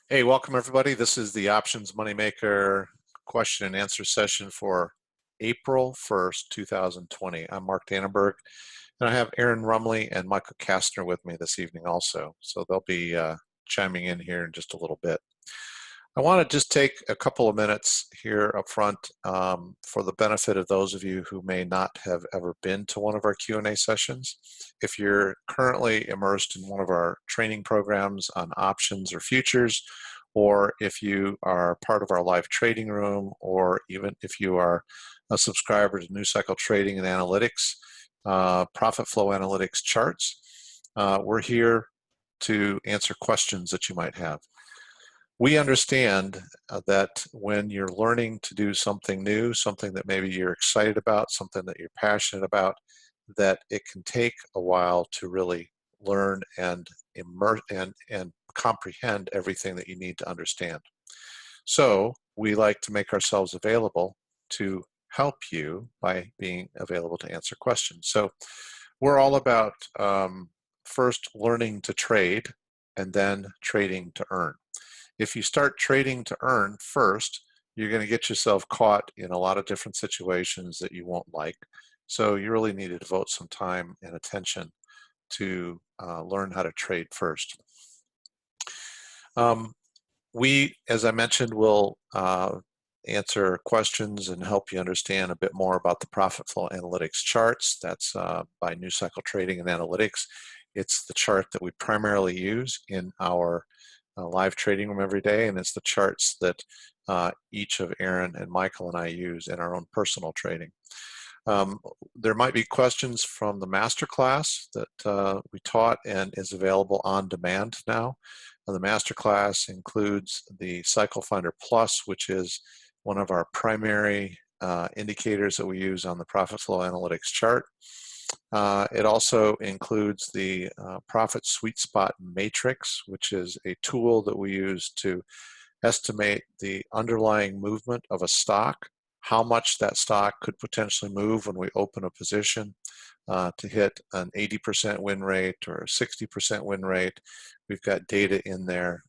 Hey, welcome everybody. This is the Options Moneymaker question and answer session for April 1st, 2020. I'm Mark Dannenberg, and I have Aaron Rumley and Michael Kastner with me this evening also. So they'll be chiming in here in just a little bit. I want to just take a couple of minutes here up front for the benefit of those of you who may not have ever been to one of our Q&A sessions. If you're currently immersed in one of our training programs on options or futures, or if you are part of our live trading room, or even if you are a subscriber to New Cycle Trading and Analytics, Profit Flow Analytics charts, we're here to answer questions that you might have. We understand that when you're learning to do something new, something that maybe you're excited about, something that you're passionate about, that it can take a while to really learn and immerse and comprehend everything that you need to understand. So we like to make ourselves available to help you by being available to answer questions. So we're all about first learning to trade and then trading to earn. If you start trading to earn first, you're going to get yourself caught in a lot of different situations that you won't like. So you really need to devote some time and attention to learn how to trade first. We, as I mentioned, will answer questions and help you understand a bit more about the Profit Flow Analytics charts. That's by New Cycle Trading and Analytics. It's the chart that we primarily use in our live trading room every day, and it's the charts that each of Aaron and Michael and I use in our own personal trading. There might be questions from the masterclass that we taught and is available on demand now. The masterclass includes the Cycle Finder Plus, which is one of our primary indicators that we use on the Profit Flow Analytics chart. It also includes the Profit Sweet Spot Matrix, which is a tool that we use to estimate the underlying movement of a stock, how much that stock could potentially move when we open a position to hit an 80% win rate or a 60% win rate. We've got data in there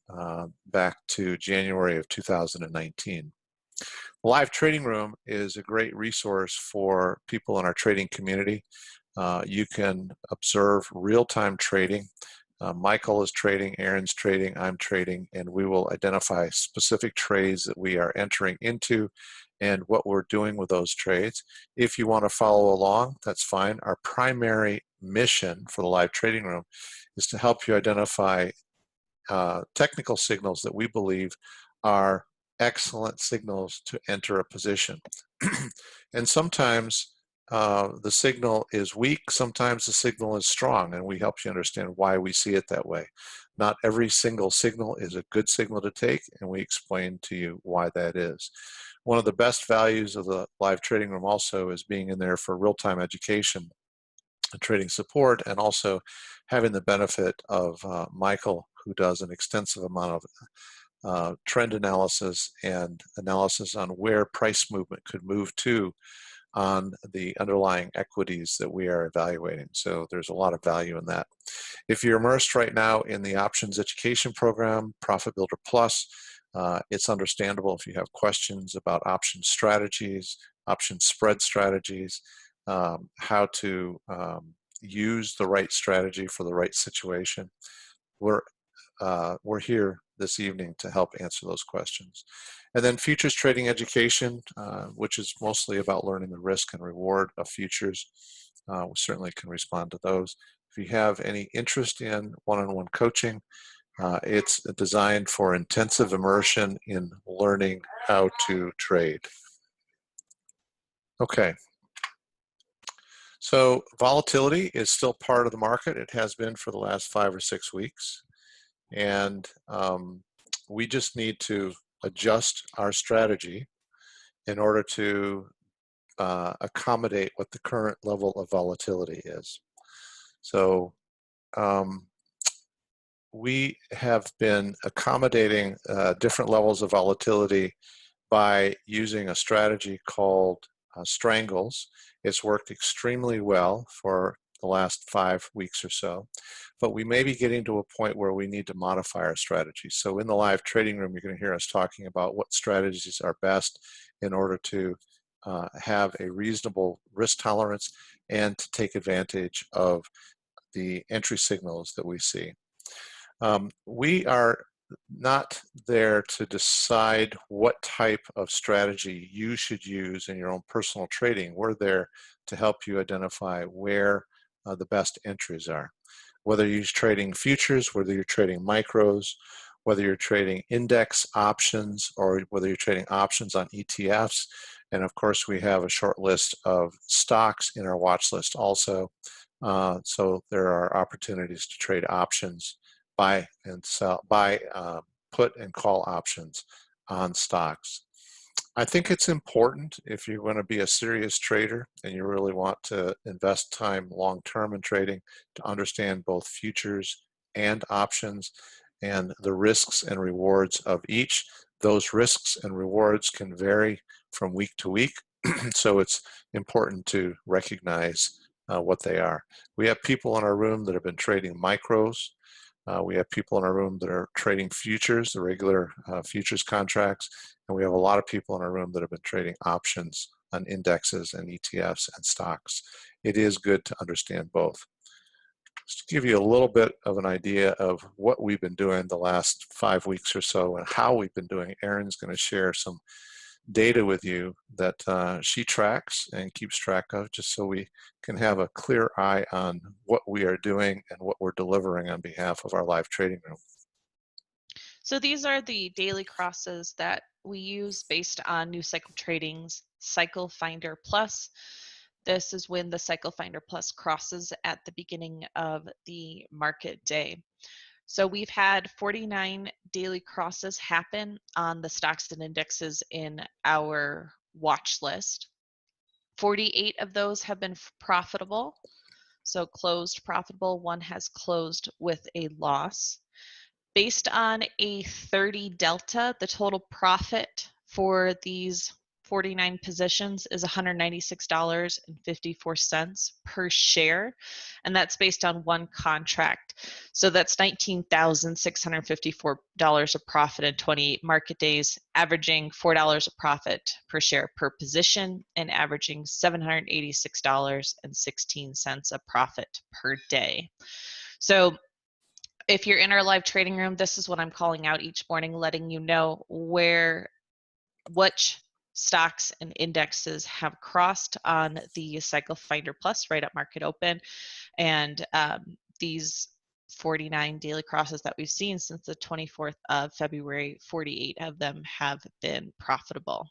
back to January of 2019. The Live Trading Room is a great resource for people in our trading community. You can observe real-time trading. Michael is trading, Aaron's trading, I'm trading, and we will identify specific trades that we are entering into and what we're doing with those trades. If you want to follow along, that's fine. Our primary mission for the Live Trading Room is to help you identify technical signals that we believe are excellent signals to enter a position. And sometimes the signal is weak, sometimes the signal is strong, and we help you understand why we see it that way. Not every single signal is a good signal to take, and we explain to you why that is. One of the best values of the Live Trading Room also is being in there for real-time education and trading support, and also having the benefit of Michael, who does an extensive amount of trend analysis and analysis on where price movement could move to on the underlying equities that we are evaluating. So there's a lot of value in that. If you're immersed right now in the options education program, Profit Builder Plus, it's understandable if you have questions about option strategies, option spread strategies, how to use the right strategy for the right situation. We're here this evening to help answer those questions. And then futures trading education, which is mostly about learning the risk and reward of futures. We certainly can respond to those. If you have any interest in one-on-one coaching, it's designed for intensive immersion in learning how to trade. Okay. So volatility is still part of the market. It has been for the last 5 or 6 weeks. And we just need to adjust our strategy in order to accommodate what the current level of volatility is. So we have been accommodating different levels of volatility by using a strategy called strangles. It's worked extremely well for the last 5 weeks or so, but we may be getting to a point where we need to modify our strategy. So in the live trading room, you're going to hear us talking about what strategies are best in order to have a reasonable risk tolerance and to take advantage of the entry signals that we see. We are not there to decide what type of strategy you should use in your own personal trading. We're there to help you identify where the best entries are. Whether you're trading futures, whether you're trading micros, whether you're trading index options, or whether you're trading options on ETFs. And of course, we have a short list of stocks in our watch list also. So there are opportunities to trade options, buy and sell, put and call options on stocks. I think it's important if you're going to be a serious trader and you really want to invest time long-term in trading to understand both futures and options and the risks and rewards of each. Those risks and rewards can vary from week to week, so it's important to recognize what they are. We have people in our room that have been trading micros. We have people in our room that are trading futures, the regular futures contracts, and we have a lot of people in our room that have been trading options on indexes and ETFs and stocks. It is good to understand both. Just to give you a little bit of an idea of what we've been doing the last 5 weeks or so and how we've been doing, Erin's going to share some data with you that she tracks and keeps track of, just so we can have a clear eye on what we are doing and what we're delivering on behalf of our live trading room. So these are the daily crosses that we use based on New Cycle Trading's Cycle Finder Plus. This is when the Cycle Finder Plus crosses at the beginning of the market day. So we've had 49 daily crosses happen on the stocks and indexes in our watch list. 48 of those have been profitable, so closed profitable. One has closed with a loss. Based on a 30 delta, the total profit for these 49 positions is $196.54 per share, and that's based on one contract. So that's $19,654 of profit in 28 market days, averaging $4 of profit per share per position, and averaging $786.16 of profit per day. So if you're in our live trading room, this is what I'm calling out each morning, letting you know which stocks and indexes have crossed on the Cycle Finder Plus right at market open. And these 49 daily crosses that we've seen since the 24th of February, 48 of them have been profitable.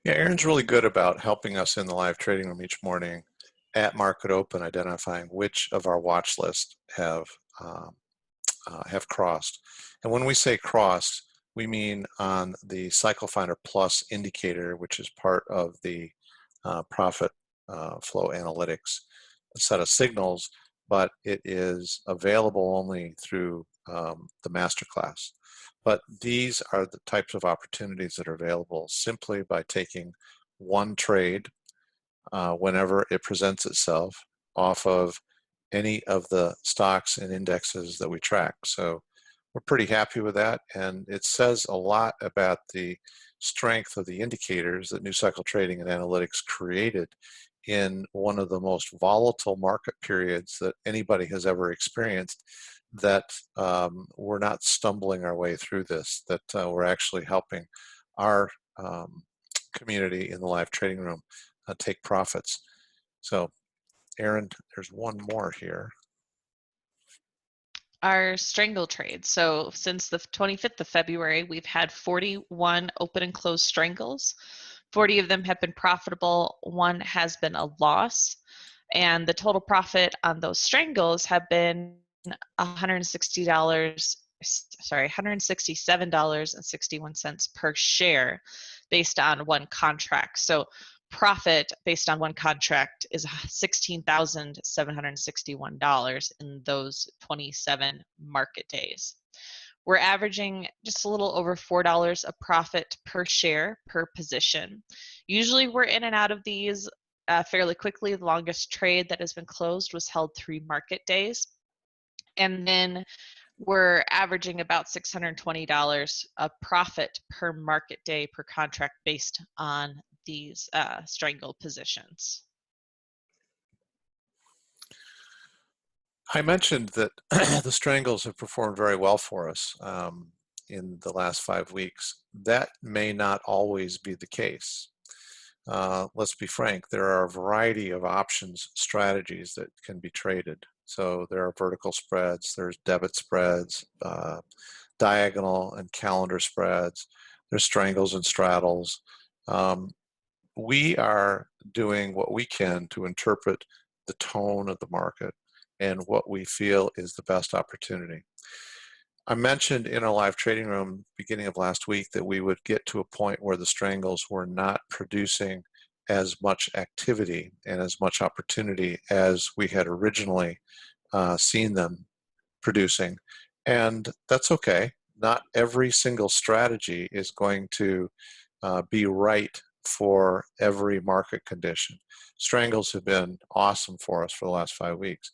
Yeah, Erin's really good about helping us in the live trading room each morning at market open, identifying which of our watch list have crossed. And when we say crossed, we mean on the Cycle Finder Plus indicator, which is part of the profit flow analytics set of signals, but it is available only through the masterclass. But these are the types of opportunities that are available simply by taking one trade whenever it presents itself off of any of the stocks and indexes that we track. So we're pretty happy with that, and it says a lot about the strength of the indicators that New Cycle Trading and Analytics created in one of the most volatile market periods that anybody has ever experienced, that we're not stumbling our way through this, that we're actually helping our community in the live trading room take profits. So Erin, there's one more here. Our strangle trades. So since the 25th of February, we've had 41 open and closed strangles. 40 of them have been profitable. One has been a loss. And the total profit on those strangles have been $167.61 per share based on one contract. So profit based on one contract is $16,761 in those 27 market days. We're averaging just a little over $4 a profit per share per position. Usually we're in and out of these fairly quickly. The longest trade that has been closed was held 3 market days. And then we're averaging about $620 a profit per market day per contract based on these strangle positions. I mentioned that the strangles have performed very well for us in the last 5 weeks. That may not always be the case. Let's be frank, there are a variety of options, strategies that can be traded. So there are vertical spreads, there's debit spreads, diagonal and calendar spreads, there's strangles and straddles. We are doing what we can to interpret the tone of the market and what we feel is the best opportunity. I mentioned in our live trading room beginning of last week that we would get to a point where the strangles were not producing as much activity and as much opportunity as we had originally seen them producing. And that's okay. Not every single strategy is going to be right for every market condition. Strangles have been awesome for us for the last 5 weeks.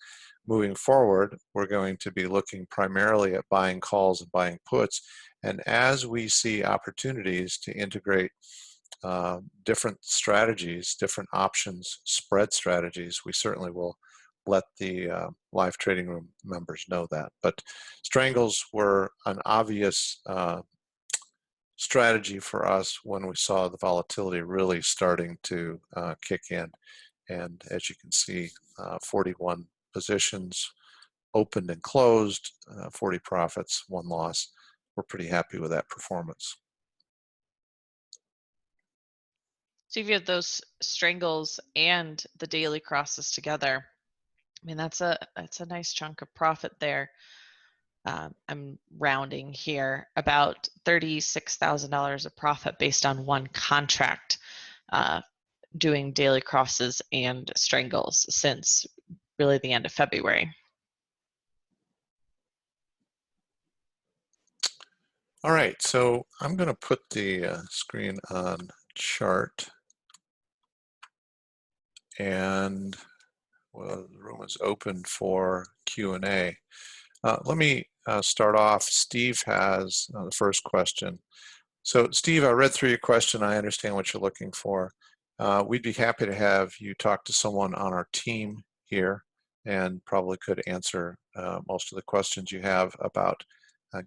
Moving forward, we're going to be looking primarily at buying calls and buying puts. And as we see opportunities to integrate different strategies, different options, spread strategies, we certainly will let the live trading room members know that. But strangles were an obvious strategy for us when we saw the volatility really starting to kick in. And as you can see, 41 positions opened and closed, 40 profits, 1 loss. We're pretty happy with that performance. So if you have those strangles and the daily crosses together, I mean, that's a nice chunk of profit there. I'm rounding here, about $36,000 of profit based on 1 contract doing daily crosses and strangles since really the end of February. All right, so I'm going to put the screen on chart, and well, the room is open for Q&A. Let me start off. Steve has the first question. So Steve, I read through your question. I understand what you're looking for. We'd be happy to have you talk to someone on our team here and probably could answer most of the questions you have about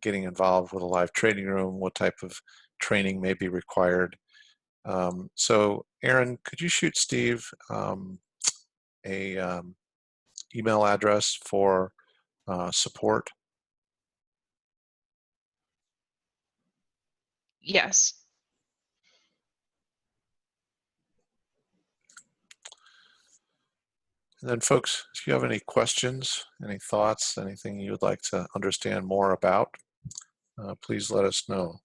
getting involved with a live trading room, what type of training may be required. So Aaron, could you shoot Steve a email address for support? Yes. And then folks, if you have any questions, any thoughts, anything you would like to understand more about, please let us know.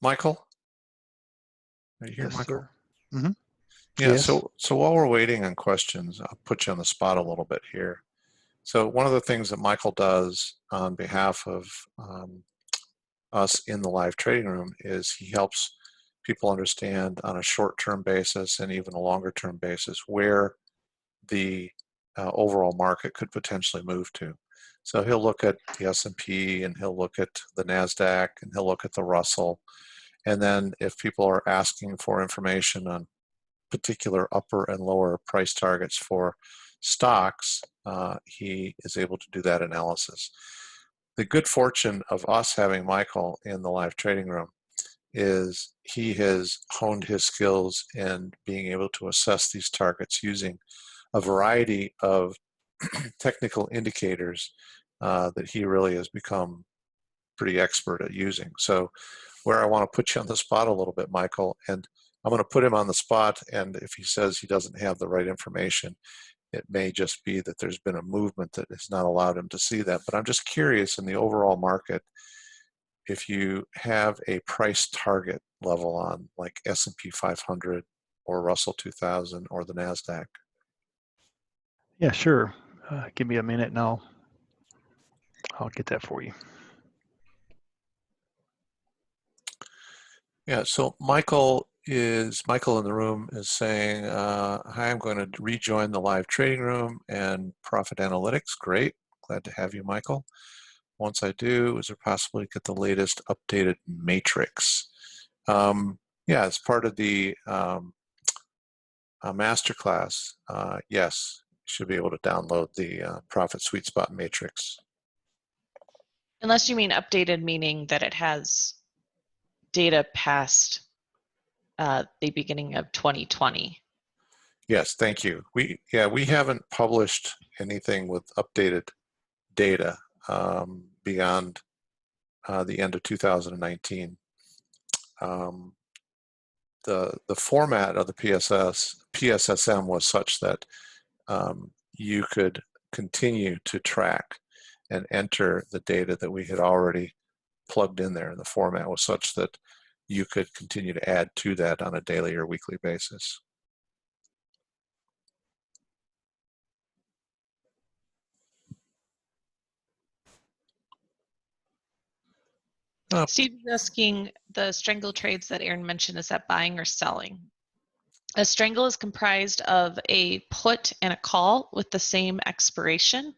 Michael, are you here, Yes, Michael? sir. Mm-hmm. Yeah, Yes. so while we're waiting on questions, I'll put you on the spot a little bit here. So one of the things that Michael does on behalf of us in the live trading room is he helps people understand on a short-term basis and even a longer-term basis where the overall market could potentially move to. So he'll look at the S&P and he'll look at the NASDAQ and he'll look at the Russell. And then if people are asking for information on particular upper and lower price targets for stocks, he is able to do that analysis. The good fortune of us having Michael in the live trading room is he has honed his skills in being able to assess these targets using a variety of technical indicators that he really has become pretty expert at using. So where I want to put you on the spot a little bit, Michael, and I'm going to put him on the spot, and if he says he doesn't have the right information, it may just be that there's been a movement that has not allowed him to see that. But I'm just curious, in the overall market, if you have a price target level on like S&P 500 or Russell 2000 or the NASDAQ. Yeah, sure. Give me a minute and I'll get that for you. Yeah, so Michael in the room is saying, hi, I'm going to rejoin the live trading room and Profit Analytics. Great, glad to have you, Michael. Once I do, is there possible to get the latest updated matrix? Yeah, as part of the masterclass, yes, you should be able to download the Profit Sweet Spot matrix. Unless you mean updated, meaning that it has data past the beginning of 2020. Yes, thank you. We haven't published anything with updated data beyond the end of 2019. The format of the PSSM was such that you could continue to track and enter the data that we had already plugged in there. And the format was such that you could continue to add to that on a daily or weekly basis. Steve's asking, the strangle trades that Aaron mentioned, is that buying or selling? A strangle is comprised of a put and a call with the same expiration.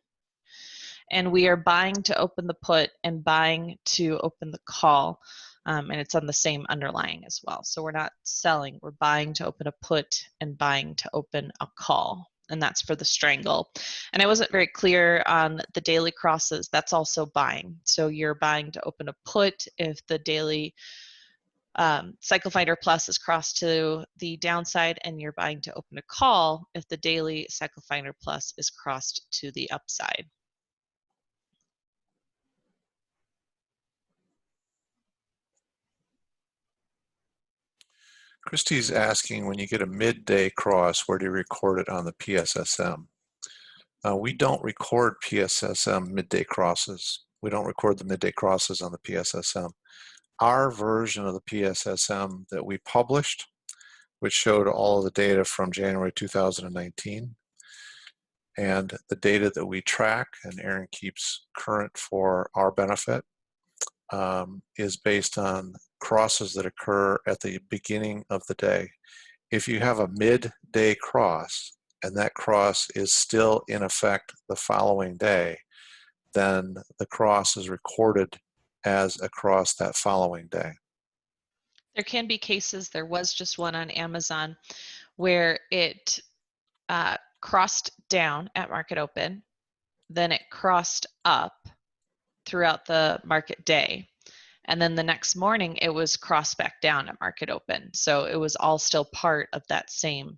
And we are buying to open the put and buying to open the call. And it's on the same underlying as well. So we're not selling, we're buying to open a put and buying to open a call. And that's for the strangle. And I wasn't very clear on the daily crosses. That's also buying. So you're buying to open a put if the daily Cycle Finder Plus is crossed to the downside, and you're buying to open a call if the daily Cycle Finder Plus is crossed to the upside. Christy's asking, when you get a midday cross, where do you record it on the PSSM? We don't record PSSM midday crosses. We don't record the midday crosses on the PSSM. Our version of the PSSM that we published, which showed all of the data from January 2019, and the data that we track, and Aaron keeps current for our benefit, is based on crosses that occur at the beginning of the day. If you have a midday cross and that cross is still in effect the following day, then the cross is recorded as a cross that following day. There can be cases, there was just one on Amazon, where it crossed down at market open, then it crossed up throughout the market day. And then the next morning, it was crossed back down at market open. So it was all still part of that same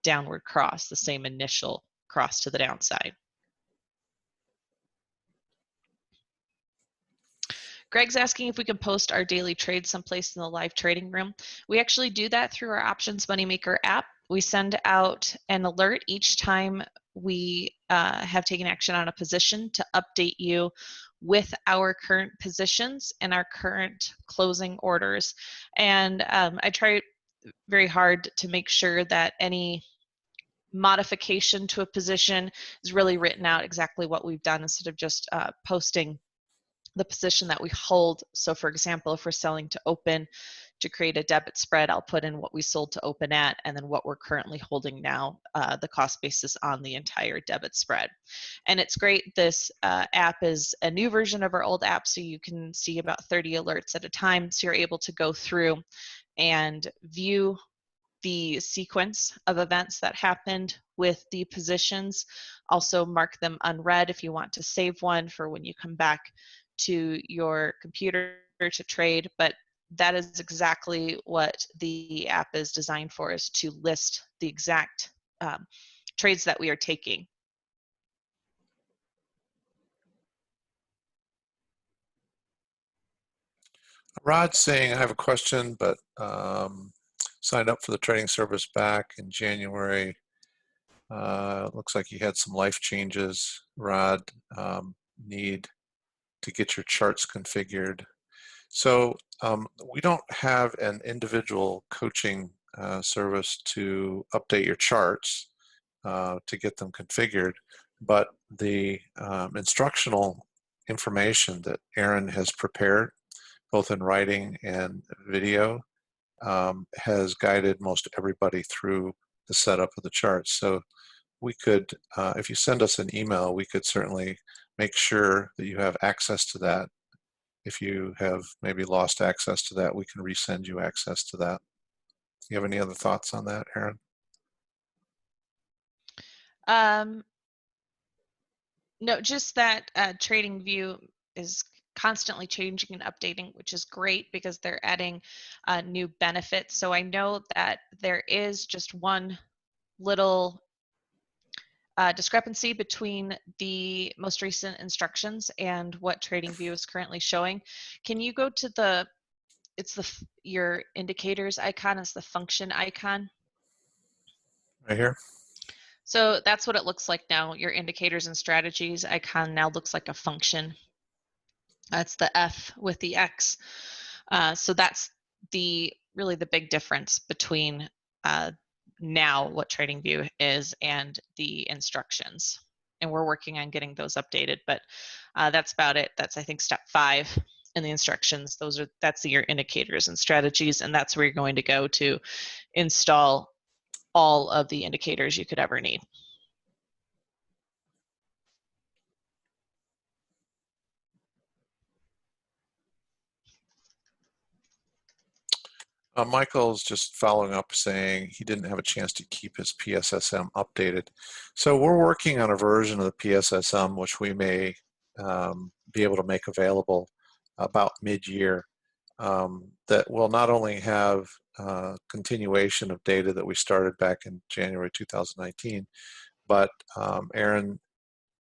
downward cross, the same initial cross to the downside. Greg's asking if we can post our daily trades someplace in the live trading room. We actually do that through our Options Moneymaker app. We send out an alert each time we have taken action on a position to update you with our current positions and our current closing orders. And I try very hard to make sure that any modification to a position is really written out exactly what we've done instead of just posting the position that we hold. So for example, if we're selling to open to create a debit spread, I'll put in what we sold to open at and then what we're currently holding now, the cost basis on the entire debit spread. And it's great. This app is a new version of our old app, so you can see about 30 alerts at a time. So you're able to go through and view the sequence of events that happened with the positions. Also mark them unread if you want to save one for when you come back to your computer to trade. But that is exactly what the app is designed for, is to list the exact trades that we are taking. Rod's saying, I have a question, but signed up for the training service back in January. Looks like you had some life changes, Rod, need to get your charts configured. So we don't have an individual coaching service to update your charts to get them configured, but the instructional information that Aaron has prepared, both in writing and video, has guided most everybody through the setup of the charts. So we could, if you send us an email, we could certainly make sure that you have access to that. If you have maybe lost access to that, we can resend you access to that. Do you have any other thoughts on that, Aaron? No, just that TradingView is constantly changing and updating, which is great because they're adding new benefits. So I know that there is just one little discrepancy between the most recent instructions and what TradingView is currently showing. Can you go to the, it's the your indicators icon is the function icon. Right here? So that's what it looks like now. Your indicators and strategies icon now looks like a function. That's the F with the X. So that's really the big difference between now what TradingView is and the instructions. And we're working on getting those updated, but that's about it. That's, I think, step 5 in the instructions. That's your indicators and strategies, and that's where you're going to go to install all of the indicators you could ever need. Michael's just following up saying he didn't have a chance to keep his PSSM updated. So we're working on a version of the PSSM which we may be able to make available about mid-year that will not only have continuation of data that we started back in January 2019, but Aaron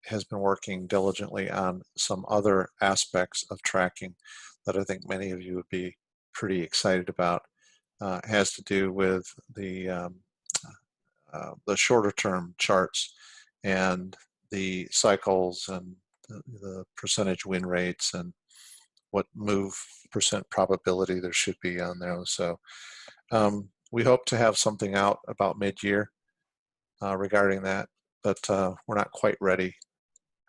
has been working diligently on some other aspects of tracking that I think many of you would be pretty excited about. Has to do with the shorter term charts and the cycles and the percentage win rates and what move percent probability there should be on those. So we hope to have something out about mid-year regarding that, but we're not quite ready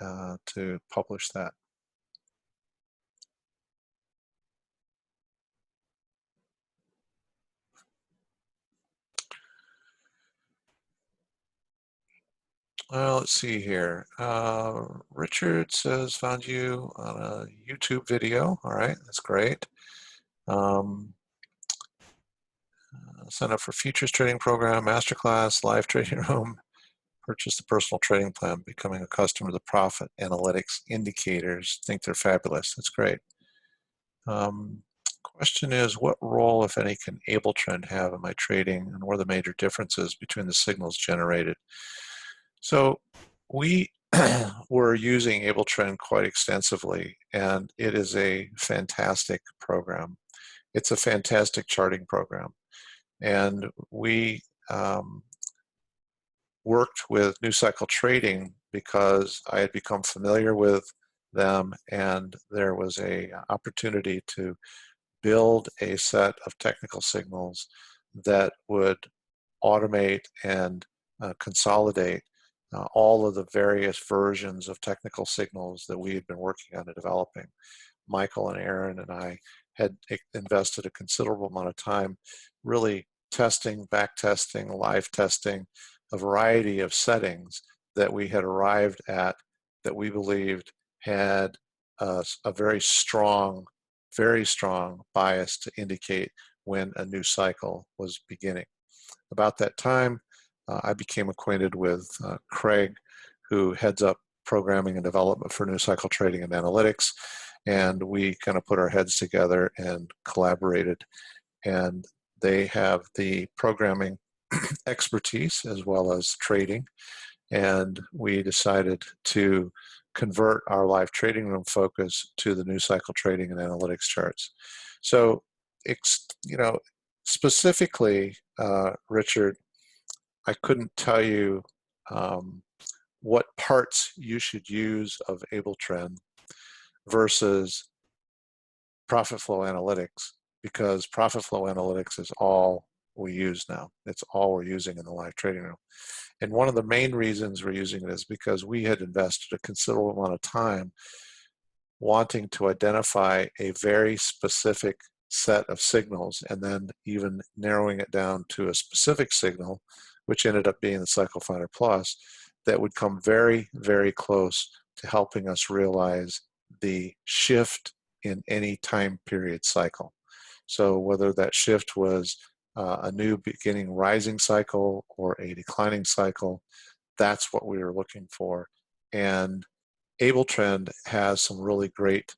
to publish that. Let's see here. Richard says, found you on a YouTube video. All right, that's great. Sign up for Futures Trading Program, Masterclass, Live Trading Room, purchase the personal trading plan, becoming a customer of the profit analytics indicators. Think they're fabulous. That's great. Question is, what role, if any, can AbleTrend have in my trading, and what are the major differences between the signals generated? So we were using AbleTrend quite extensively, and it is a fantastic program. It's a fantastic charting program. And we worked with New Cycle Trading because I had become familiar with them, and there was an opportunity to build a set of technical signals that would automate and consolidate all of the various versions of technical signals that we had been working on and developing. Michael and Aaron and I had invested a considerable amount of time really testing, back testing, live testing, a variety of settings that we had arrived at that we believed had a very strong bias to indicate when a new cycle was beginning. About that time, I became acquainted with Craig, who heads up programming and development for New Cycle Trading and Analytics, and we kind of put our heads together and collaborated. And they have the programming expertise as well as trading, and we decided to convert our live trading room focus to the New Cycle Trading and Analytics charts. So, specifically, Richard, I couldn't tell you what parts you should use of AbleTrend versus Profit Flow Analytics, because Profit Flow Analytics is all we use now. It's all we're using in the live trading room. And one of the main reasons we're using it is because we had invested a considerable amount of time wanting to identify a very specific set of signals and then even narrowing it down to a specific signal, which ended up being the Cycle Finder Plus, that would come very, very close to helping us realize the shift in any time period cycle. So whether that shift was a new beginning rising cycle or a declining cycle, that's what we were looking for. And AbleTrend has some really great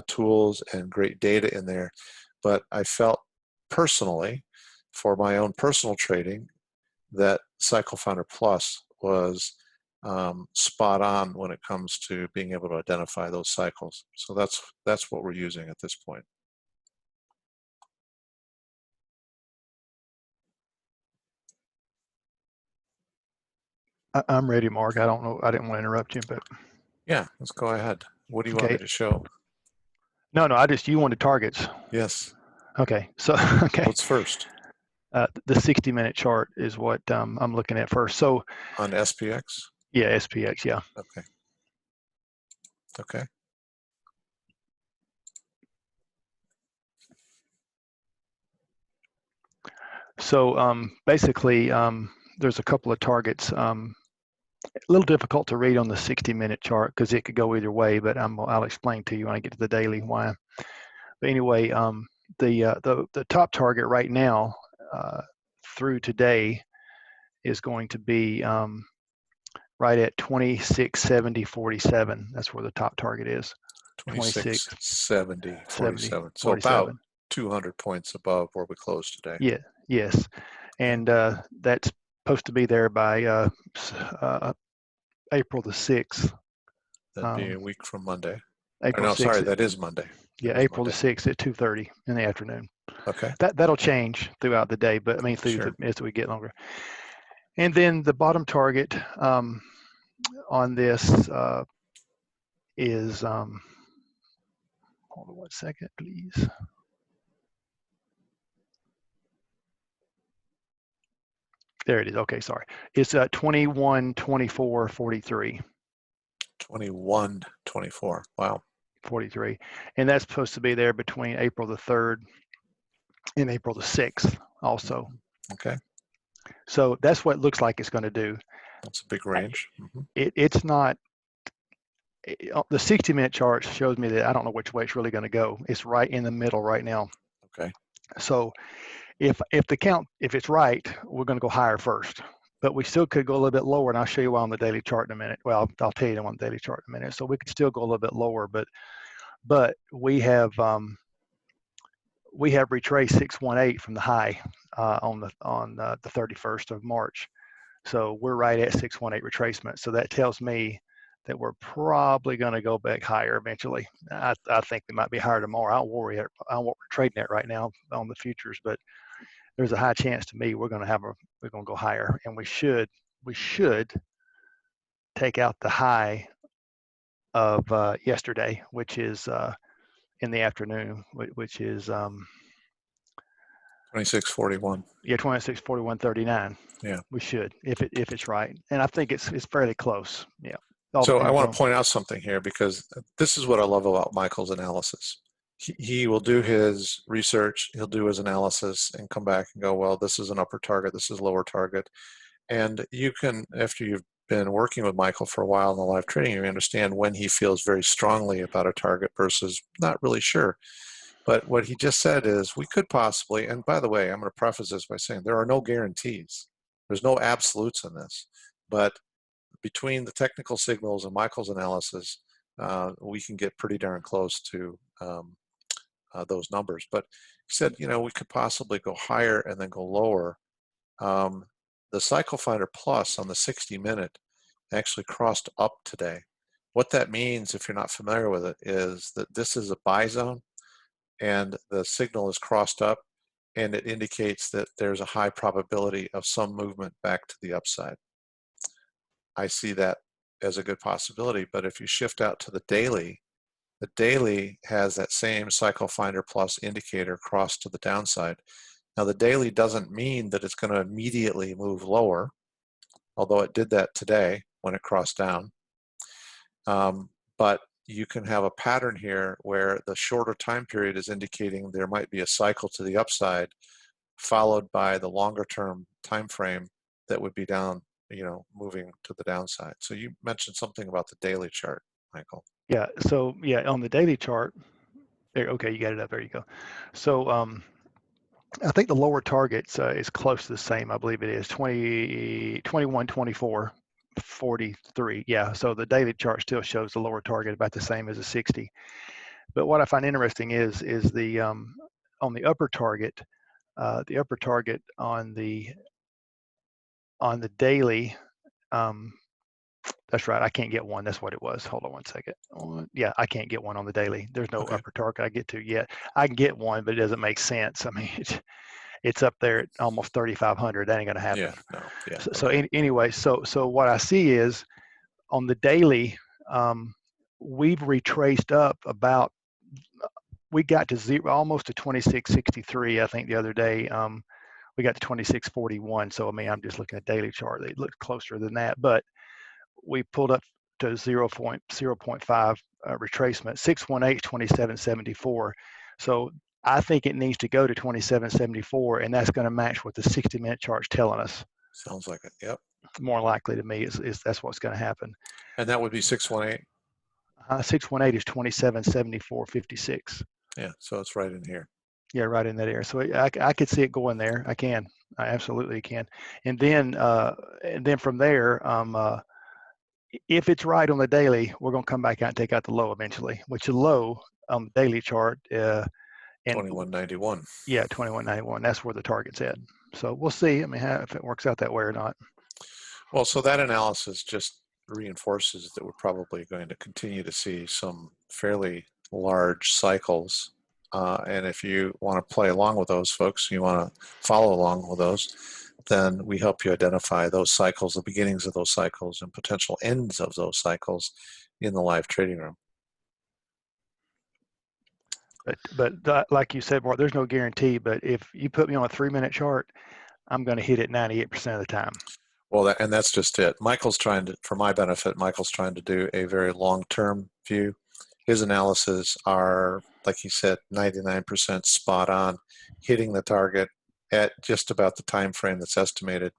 tools and great data in there, but I felt personally, for my own personal trading, that Cycle Finder Plus was spot on when it comes to being able to identify those cycles. So that's what we're using at this point. I'm ready, Mark. I don't know. I didn't want to interrupt you, but Yeah, let's go ahead. What do you want okay. me to show? No, you wanted targets. Yes. Okay, so okay. What's first? The 60-minute chart is what I'm looking at first. So on SPX? Yeah, SPX, yeah. Okay. Okay. So basically, there's a couple of targets. A little difficult to read on the 60-minute chart because it could go either way, but I'll explain to you when I get to the daily why. But anyway, the top target right now through today is going to be right at 2670.47. That's where the top target is. 2670.47. So about 200 points above where we closed today. Yeah. Yes. And that's supposed to be there by April the 6th. That'd be a week from Monday. April 6th. Sorry, that is Monday. Yeah, April the 6th at 2:30 in the afternoon. Okay. That'll change throughout the day, but I mean as we get longer. And then the bottom target on this is hold on 1 second, please. There it is. Okay, sorry. It's 21.24.43. 21.24. Wow. 43, and that's supposed to be there between April the 3rd and April the 6th also. Okay. So that's what it looks like it's going to do. That's a big range. It's not. The 60-minute chart shows me that I don't know which way it's really going to go. It's right in the middle right now. Okay. So if it's right, we're going to go higher first, but we still could go a little bit lower, and I'll show you why on the daily chart in a minute. Well, I'll tell you on the daily chart in a minute. So we could still go a little bit lower, but we have retraced 618 from the high on the 31st of March. So we're right at 618 retracement. So that tells me that we're probably going to go back higher eventually. I think we might be higher tomorrow. I don't worry about what we're trading at right now on the futures, but there's a high chance to me we're going to go higher, and we should take out the high of yesterday, which is in the afternoon, which is 2641. Yeah, 2641.39. Yeah, we should if it's right, and I think it's fairly close. Yeah. So I want to point out something here, because this is what I love about Michael's analysis. He will do his research, he'll do his analysis, and come back and go, well, this is an upper target, this is lower target. And you can, after you've been working with Michael for a while in the live trading, you understand when he feels very strongly about a target versus not really sure. But what he just said is we could possibly, and by the way, I'm going to preface this by saying there are no guarantees. There's no absolutes in this. But between the technical signals and Michael's analysis, we can get pretty darn close to those numbers. But he said, we could possibly go higher and then go lower. The Cycle Finder Plus on the 60-minute actually crossed up today. What that means, if you're not familiar with it, is that this is a buy zone, and the signal is crossed up. and it indicates that there's a high probability of some movement back to the upside. I see that as a good possibility, but if you shift out to the daily has that same Cycle Finder Plus indicator cross to the downside. Now the daily doesn't mean that it's going to immediately move lower, although it did that today when it crossed down. But you can have a pattern here where the shorter time period is indicating there might be a cycle to the upside, followed by the longer term time frame that would be down, moving to the downside. So you mentioned something about the daily chart, Michael. Yeah. So yeah, on the daily chart, there. Okay, you got it up. There you go. So I think the lower targets is close to the same. I believe it is 20, 21, 24, 43. Yeah. So the daily chart still shows the lower target about the same as a 60. But what I find interesting is the on the upper target on the daily. That's right. I can't get one. That's what it was. Hold on one second. Yeah, I can't get one on the daily. There's no Okay. upper target I get to yet. I can get one, but it doesn't make sense. I mean, it's up there at almost 3,500. That ain't gonna happen. Yeah. No. Yeah. So Okay. anyway, so what I see is on the daily, we've retraced up about. We got to zero, almost to 2663. I think the other day. We got to 2641. So I mean, I'm just looking at daily chart. It looked closer than that, but we pulled up to 0.5 retracement. 618 2774. So I think it needs to go to 2774, and that's going to match what the 60-minute chart's telling us. Sounds like it. Yep. More likely to me is that's what's going to happen. And that would be 618. 618 is 2774.56. Yeah. So it's right in here. Yeah, right in that area. So I could see it going there. I can. I absolutely can. And then from there, if it's right on the daily, we're going to come back out and take out the low eventually, which the low on the daily chart. And 2191. Yeah, 2191. That's where the target's at. So we'll see. I mean, if it works out that way or not. Well, so that analysis just reinforces that we're probably going to continue to see some fairly large cycles. And if you want to play along with those, folks, you want to follow along with those, then we help you identify those cycles, the beginnings of those cycles, and potential ends of those cycles in the live trading room. But like you said, Bart, there's no guarantee. But if you put me on a 3-minute chart, I'm going to hit it 98% of the time. Well, and that's just it. Michael's trying to, for my benefit, Michael's trying to do a very long-term view. His analyses are, like he said, 99% spot on, hitting the target at just about the time frame that's estimated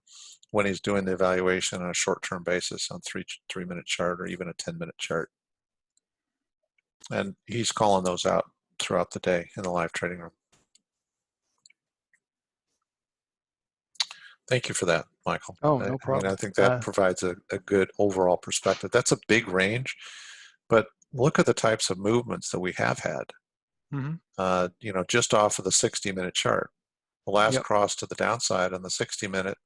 when he's doing the evaluation on a short-term basis on 3-minute chart or even a 10-minute chart. And he's calling those out throughout the day in the live trading room. Thank you for that, Michael. Oh, no problem. I think that provides a good overall perspective. That's a big range, but look at the types of movements that we have had. Mm-hmm. Just off of the 60-minute chart. The last cross to the downside on the 60-minute,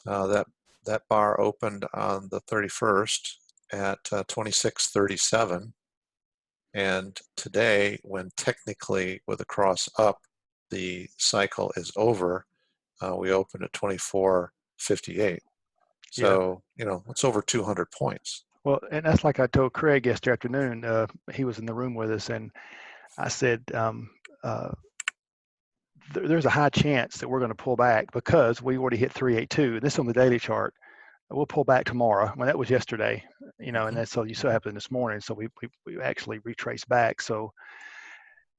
that bar opened on the 31st at 2637. And today, when technically with a cross up, the cycle is over, we opened at 2458. So, it's over 200 points. Well, and that's like I told Craig yesterday afternoon. He was in the room with us, and I said, there's a high chance that we're going to pull back because we already hit 382. This is on the daily chart. We'll pull back tomorrow. Well, that was yesterday, and that's so happened this morning. So we actually retraced back. So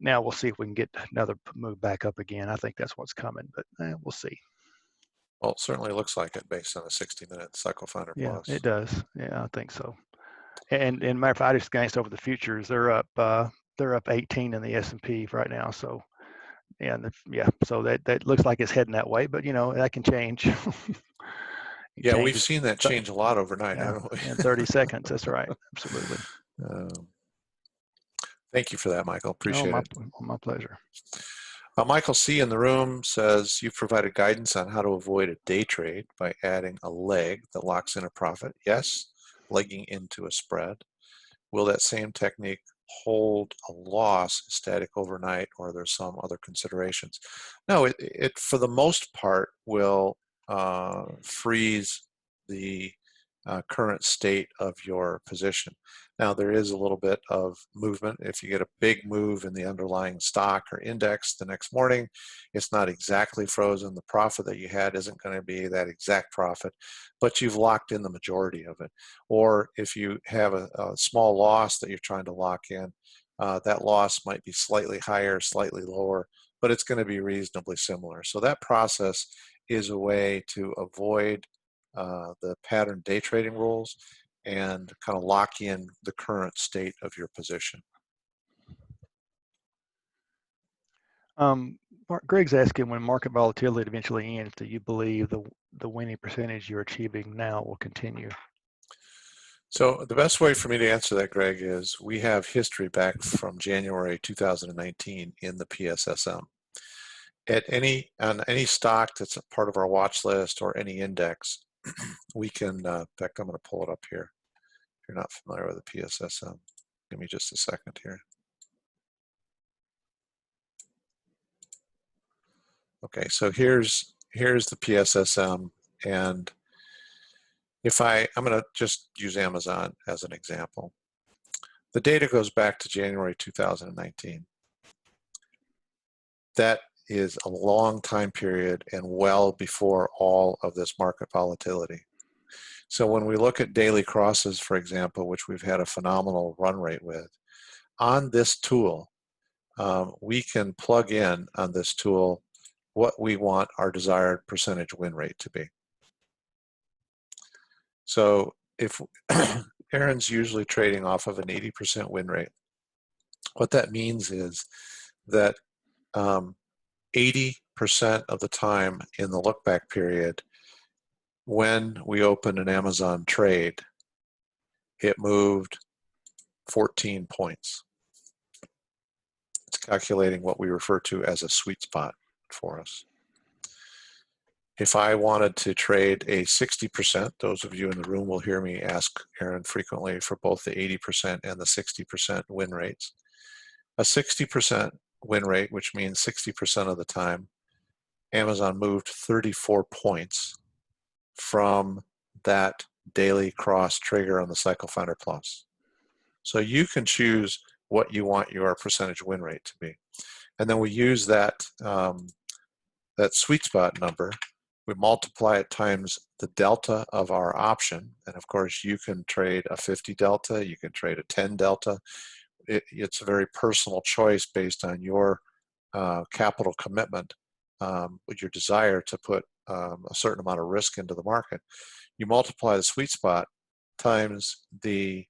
now we'll see if we can get another move back up again. I think that's what's coming, but we'll see. Well, it certainly looks like it based on a 60-minute Cycle Finder Plus. Yeah, it does. Yeah, I think so. And matter of fact, I just glanced over the futures. They're up 18 in the S&P right now. So so that looks like it's heading that way, but that can change. Yeah, we've seen that change a lot overnight, haven't we? In 30 seconds. That's right. Absolutely. Thank you for that, Michael. Appreciate it. My pleasure. Michael C. in the room says, you've provided guidance on how to avoid a day trade by adding a leg that locks in a profit. Yes, legging into a spread. Will that same technique hold a loss static overnight, or there's some other considerations. No, it for the most part will freeze the current state of your position. Now, there is a little bit of movement. If you get a big move in the underlying stock or index the next morning, it's not exactly frozen. The profit that you had isn't going to be that exact profit, but you've locked in the majority of it. Or if you have a small loss that you're trying to lock in, that loss might be slightly higher, slightly lower, but it's going to be reasonably similar. So that process is a way to avoid the pattern day trading rules and kind of lock in the current state of your position. Greg's asking, when market volatility eventually ends, do you believe the winning percentage you're achieving now will continue? So the best way for me to answer that, Greg, is we have history back from January 2019 in the PSSM. On any stock that's a part of our watch list or any index, we can, in fact, I'm going to pull it up here. If you're not familiar with the PSSM, give me just a second here. Okay, so here's the PSSM, and if I'm going to just use Amazon as an example. The data goes back to January 2019. That is a long time period and well before all of this market volatility. So when we look at daily crosses, for example, which we've had a phenomenal run rate with, on this tool, we can plug in on this tool what we want our desired percentage win rate to be. So if Aaron's usually trading off of an 80% win rate, what that means is that 80% of the time in the look back period, when we open an Amazon trade, it moved 14 points. It's calculating what we refer to as a sweet spot for us. If I wanted to trade a 60%, those of you in the room will hear me ask Aaron frequently for both the 80% and the 60% win rates. A 60% win rate, which means 60% of the time, Amazon moved 34 points from that daily cross trigger on the Cycle Finder Plus. So you can choose what you want your percentage win rate to be. And then we use that, that sweet spot number. We multiply it times the delta of our option. And of course, you can trade a 50 delta, you can trade a 10 delta. It's a very personal choice based on your capital commitment, with your desire to put a certain amount of risk into the market. You multiply the sweet spot times the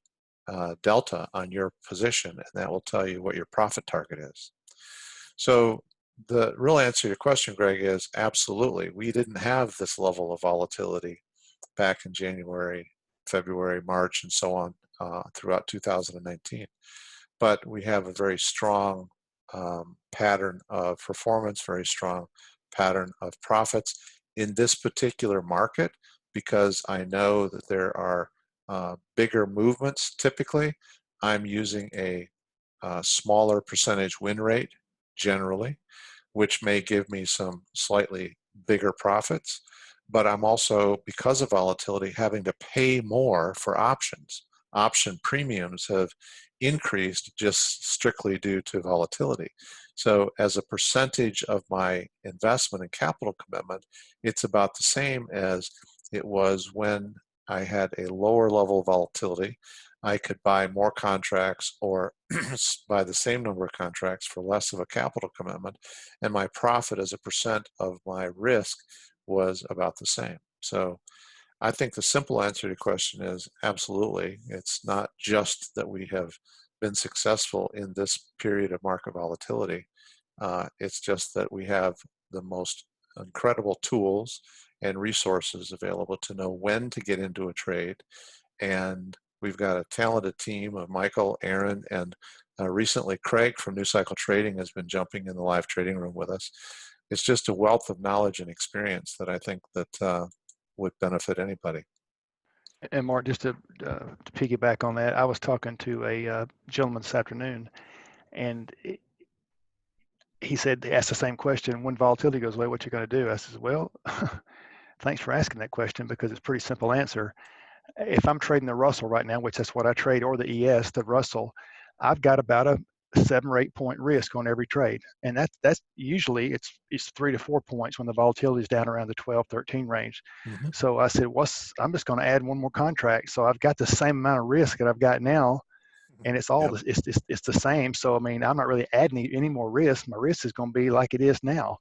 delta on your position, and that will tell you what your profit target is. So the real answer to your question, Greg, is absolutely. We didn't have this level of volatility back in January, February, March, and so on throughout 2019. But we have a very strong pattern of performance, very strong pattern of profits in this particular market, because I know that there are bigger movements typically. I'm using a smaller percentage win rate generally, which may give me some slightly bigger profits, but I'm also, because of volatility, having to pay more for options. Option premiums have increased just strictly due to volatility. So as a percentage of my investment and capital commitment, it's about the same as it was when I had a lower level of volatility. I could buy more contracts or buy the same number of contracts for less of a capital commitment, and my profit as a percent of my risk was about the same. So I think the simple answer to your question is absolutely. It's not just that we have been successful in this period of market volatility. It's just that we have the most incredible tools and resources available to know when to get into a trade. And we've got a talented team of Michael, Aaron, and recently Craig from New Cycle Trading has been jumping in the live trading room with us. It's just a wealth of knowledge and experience that I think that would benefit anybody. And Mark, just to piggyback on that, I was talking to a gentleman this afternoon, and he said, they asked the same question. When volatility goes away, what you going to do? I says, well, thanks for asking that question because it's a pretty simple answer. If I'm trading the Russell right now, which that's what I trade, or the ES, the Russell, I've got about a 7 or 8 point risk on every trade, and that's usually it's 3 to 4 points when the volatility is down around the 12, 13 range. Mhm. So I said, I'm just going to add one more contract, so I've got the same amount of risk that I've got now, and it's all Yep. it's the same. So I mean, I'm not really adding any more risk. My risk is going to be like it is now.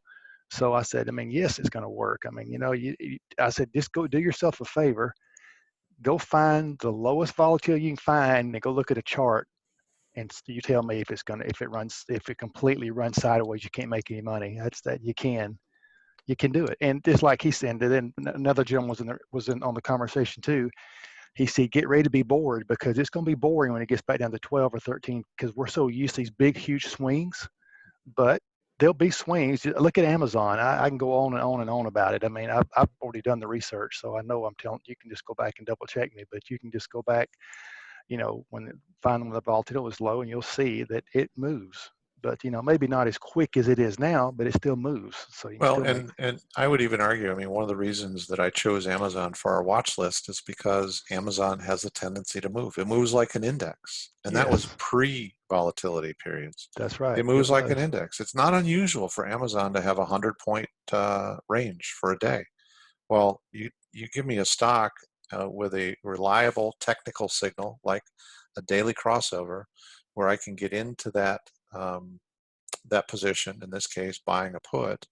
So I said, I mean, yes, it's going to work. I mean, I said, just go do yourself a favor, go find the lowest volatility you can find, and go look at a chart, and you tell me if if it completely runs sideways, you can't make any money. That's that you can do it. And just like he said, then another gentleman was in on the conversation too. He said, get ready to be bored because it's going to be boring when it gets back down to 12 or 13 because we're so used to these big, huge swings. But there'll be swings. Look at Amazon. I can go on and on and on about it. I mean, I've already done the research, so I know I'm telling you can just go back and double check me, but you can just go back, find when the volatility is low and you'll see that it moves. But, maybe not as quick as it is now, but it still moves. So you can Well, still make. and I would even argue, I mean, one of the reasons that I chose Amazon for our watch list is because Amazon has a tendency to move. It moves like an index, and that was Yes, pre-volatility periods. that's right. It It moves like was. an index. It's not unusual for Amazon to have a 100-point range for a day. Well, you give me a stock with a reliable technical signal like a daily crossover, where I can get into that position, in this case, buying a put,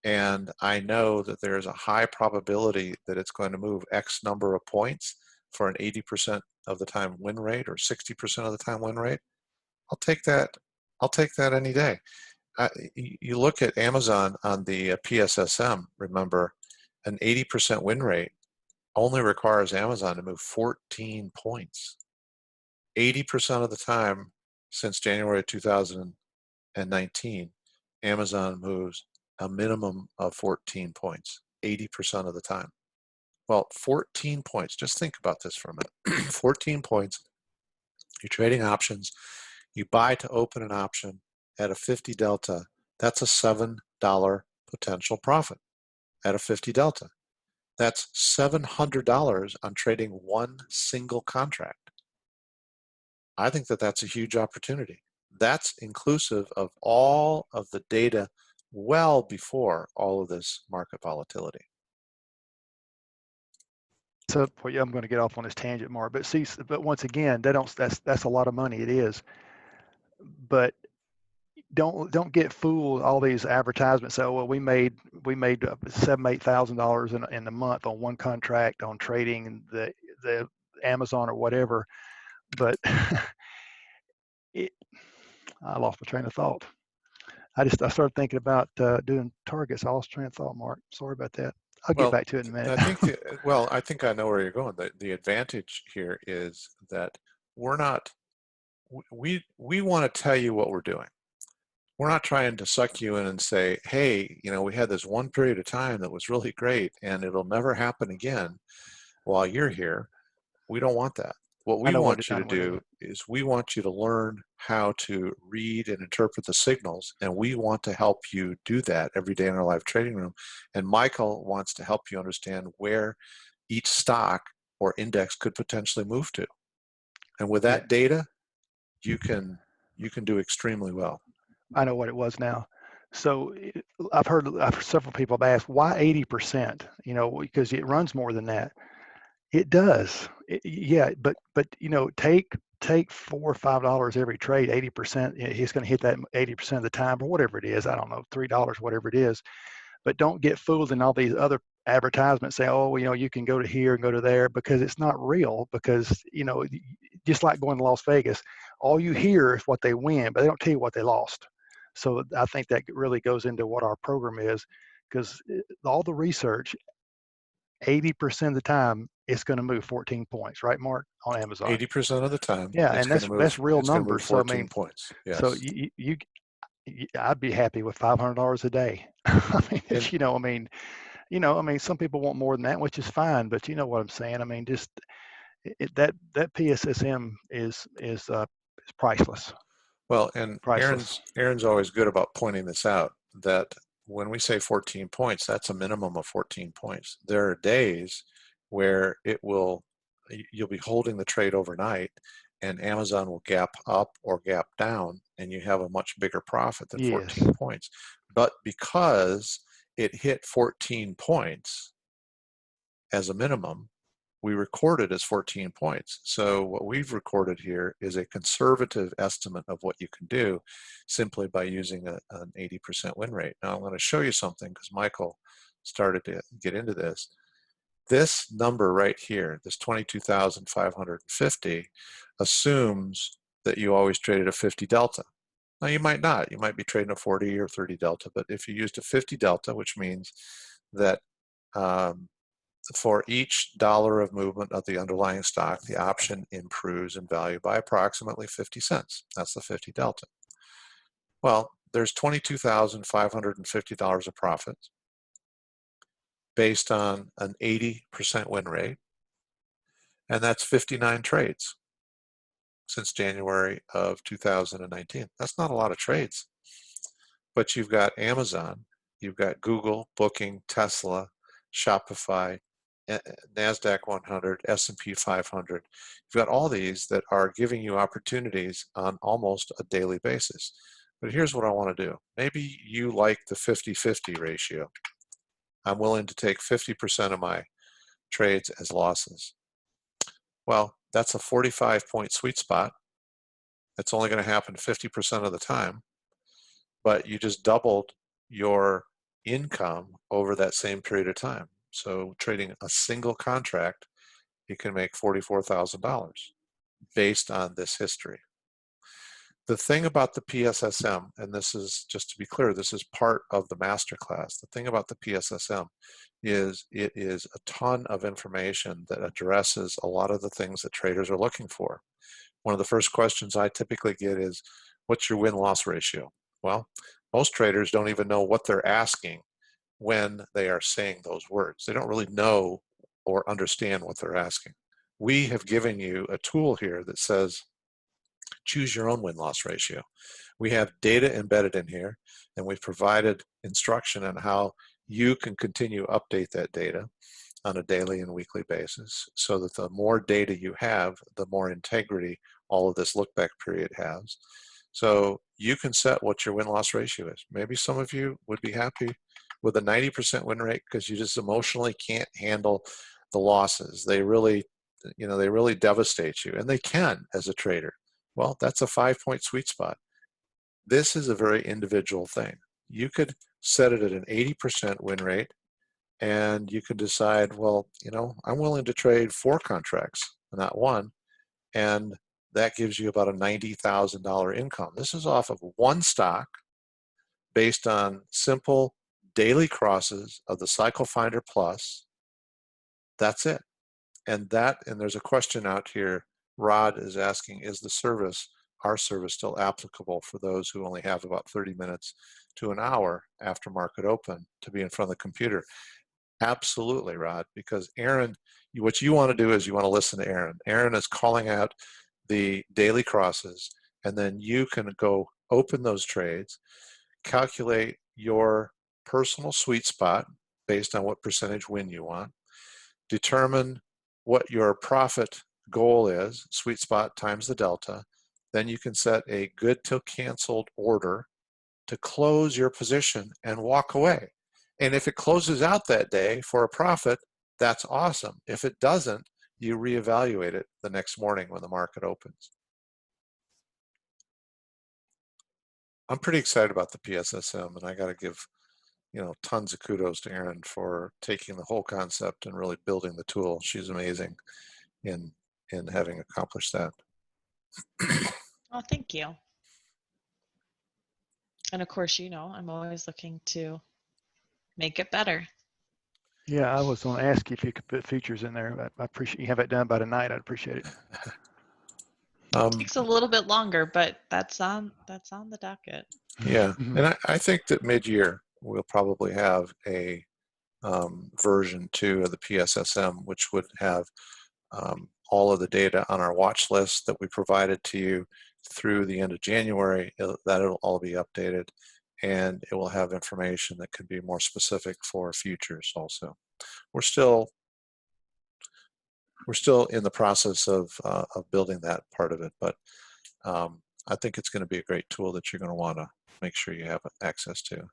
and I know that there's a high probability that it's going to move X number of points for an 80% of the time win rate or 60% of the time win rate, I'll take that. I'll take that any day. You look at Amazon on the PSSM, remember, an 80% win rate only requires Amazon to move 14 points. 80% of the time since January 2019, Amazon moves a minimum of 14 points, 80% of the time. Well, 14 points, just think about this for a minute. 14 points, you're trading options, you buy to open an option at a 50 delta, that's a $7 potential profit at a 50 delta. That's $700 on trading one single contract. I think that that's a huge opportunity. That's inclusive of all of the data well before all of this market volatility. So yeah, I'm going to get off on this tangent, Mark. But see, but once again, that's a lot of money. It is, but don't get fooled. All these advertisements. So well, we made $7,000-8,000 in a month on one contract on trading the Amazon or whatever. But I lost my train of thought. I started thinking about doing targets. I lost train of thought, Mark. Sorry about that. I'll get Well, back to it in a minute. I think I know where you're going. The advantage here is that we're not, we want to tell you what we're doing. We're not trying to suck you in and say, hey, we had this one period of time that was really great and it'll never happen again while you're here. We don't want that. What I we know want you I to know what it do is we want you to learn how to read and interpret the signals, and we want to help you do that every day in our live trading room. And Michael wants to help you understand where each stock or index could potentially move to. And with Yeah, that data, you can do extremely well. I know what it was now. So I've heard several people have asked why 80%. Because it runs more than that. It does. Yeah, but take $4 or $5 every trade. 80%. He's going to hit that 80% of the time, or whatever it is. I don't know, $3, whatever it is. But don't get fooled in all these other advertisements saying, oh, you can go to here and go to there, because it's not real. Because just like going to Las Vegas, all you hear is what they win, but they don't tell you what they lost. So I think that really goes into what our program is, because all the research, 80% of the time, it's going to move 14 points, right, Mark, on Amazon. 80% of the time, Yeah, it's and going to move. that's real It's going to move numbers. So I 14 mean, points. so Yes. I'd be happy with $500 a day. I mean, And I mean, you know, I mean, some people want more than that, which is fine, but you know what I'm saying. I mean, just that PSSM is priceless. Well, and Priceless. Aaron's always good about pointing this out, that when we say 14 points, that's a minimum of 14 points. There are days where you'll be holding the trade overnight and Amazon will gap up or gap down and you have a much bigger profit than Yes. 14 points. But because it hit 14 points as a minimum, we record it as 14 points. So what we've recorded here is a conservative estimate of what you can do simply by using an 80% win rate. Now I'm going to show you something because Michael started to get into this. This number right here, this 22,550, assumes that you always traded a 50 delta. Now you might not. You might be trading a 40 or 30 delta, but if you used a 50 delta, which means that for each dollar of movement of the underlying stock, the option improves in value by approximately 50 cents. That's the 50 delta. Well, there's $22,550 of profit based on an 80% win rate, and that's 59 trades since January of 2019. That's not a lot of trades, but you've got Amazon, you've got Google, Booking, Tesla, Shopify, NASDAQ 100, S&P 500. You've got all these that are giving you opportunities on almost a daily basis. But here's what I want to do. Maybe you like the 50-50 ratio. I'm willing to take 50% of my trades as losses. Well, that's a 45-point sweet spot. It's only going to happen 50% of the time, but you just doubled your income over that same period of time. So trading a single contract, you can make $44,000 based on this history. The thing about the PSSM, and this is, just to be clear, this is part of the masterclass. The thing about the PSSM is it is a ton of information that addresses a lot of the things that traders are looking for. One of the first questions I typically get is, what's your win-loss ratio? Well, most traders don't even know what they're asking when they are saying those words. They don't really know or understand what they're asking. We have given you a tool here that says, choose your own win-loss ratio. We have data embedded in here, and we've provided instruction on how you can continue to update that data on a daily and weekly basis, so that the more data you have, the more integrity all of this look-back period has. So you can set what your win-loss ratio is. Maybe some of you would be happy with a 90% win rate because you just emotionally can't handle the losses. They really, they really devastate you, and they can as a trader. Well, that's a 5-point sweet spot. This is a very individual thing. You could set it at an 80% win rate, and you could decide, well, I'm willing to trade 4 contracts, not 1, and that gives you about a $90,000 income. This is off of 1 stock based on simple daily crosses of the Cycle Finder Plus. That's it. And there's a question out here. Rod is asking, is our service still applicable for those who only have about 30 minutes to an hour after market open to be in front of the computer? Absolutely, Rod, because Aaron, what you want to do is you want to listen to Aaron. Aaron is calling out the daily crosses, and then you can go open those trades, calculate your personal sweet spot based on what percentage win you want, determine what your profit goal is, sweet spot times the delta. Then you can set a good till canceled order to close your position and walk away. And if it closes out that day for a profit, that's awesome. If it doesn't, you reevaluate it the next morning when the market opens. I'm pretty excited about the PSSM, and I got to give tons of kudos to Erin for taking the whole concept and really building the tool. She's amazing in having accomplished that. Oh, thank you. And of course, I'm always looking to make it better. Yeah, I was going to ask you if you could put features in there. I appreciate you have it done by tonight. I'd appreciate it. Takes a little bit longer, but that's on the docket. Yeah, and I think that mid-year we'll probably have a version 2 of the PSSM, which would have all of the data on our watch list that we provided to you through the end of January. That'll all be updated, and it will have information that can be more specific for futures also. We're still in the process of building that part of it, but I think it's going to be a great tool that you're going to want to make sure you have access to.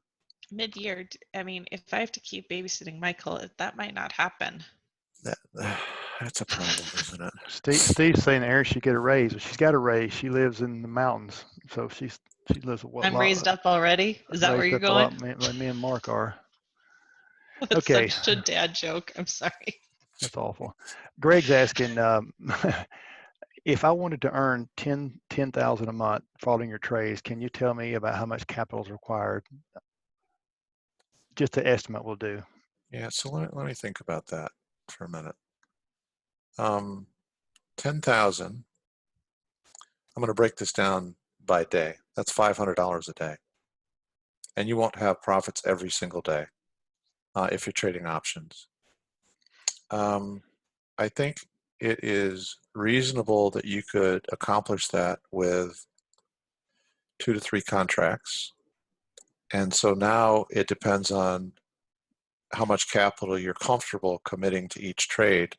Mid-year, I mean, if I have to keep babysitting Michael, that might not happen. That's a problem, isn't it? Steve's saying Aaron should get a raise. She's got a raise. She lives in the mountains, so she lives a lot. I'm raised up already. Is that where you're going? Like me and Mark are. That's Okay. such a dad joke. I'm sorry. That's awful. Greg's asking, if I wanted to earn $10,000 a month following your trades, can you tell me about how much capital is required? Just the estimate will do. Yeah, so let me think about that for a minute. 10,000. I'm going to break this down by day. That's $500 a day. And you won't have profits every single day if you're trading options. I think it is reasonable that you could accomplish that with 2 to 3 contracts. And so now it depends on how much capital you're comfortable committing to each trade.